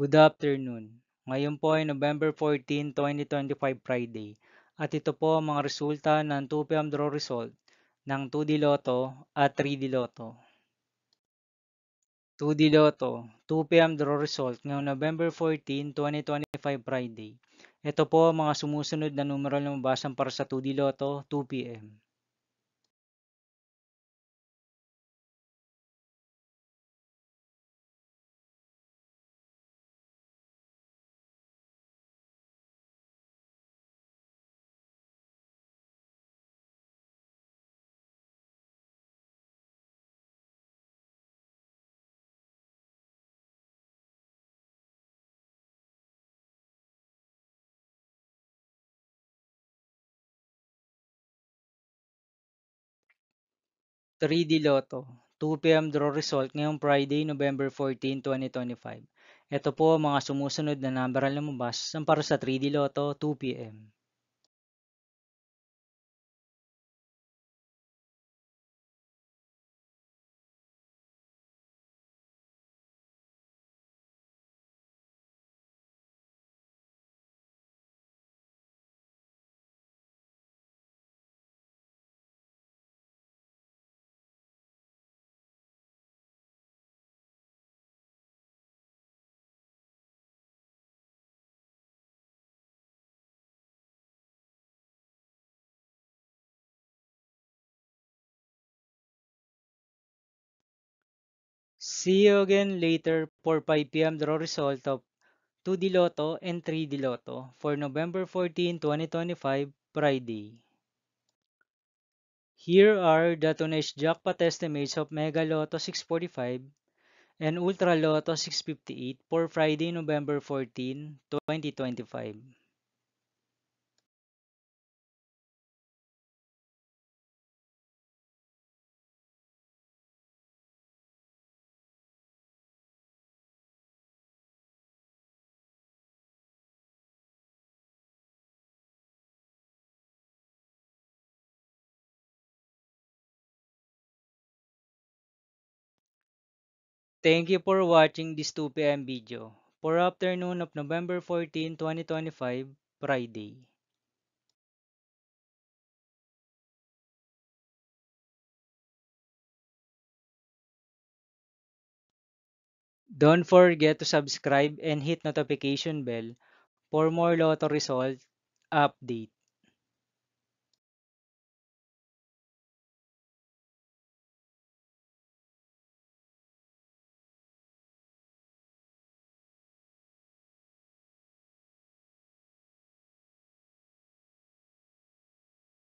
Good afternoon. Ngayon po ay November 14, 2025 Friday at ito po ang mga resulta ng 2 p.m. draw result ng 2D Lotto at 3D Lotto. 2D Lotto, 2 p.m. draw result ngayong November 14, 2025 Friday. Ito po ang mga sumusunod na numero na mabasan para sa 2D Lotto 2 p.m. 3D Lotto, 2 p.m. draw result ngayong Friday, November 14, 2025. Ito po ang mga sumusunod na number na lumabas para sa 3D Lotto 2 p.m. 'See you again later for 5 p.m. draw result of 2D Lotto and 3D Lotto for November 14, 2025, Friday. Here are the today's jackpot estimates of Mega Lotto 645 and Ultra Lotto 658 for Friday, November 14, 2025. Thank you for watching this 2 p.m. video for afternoon of November 14, 2025, Friday. Don't forget to subscribe and hit notification bell for more Lotto result update.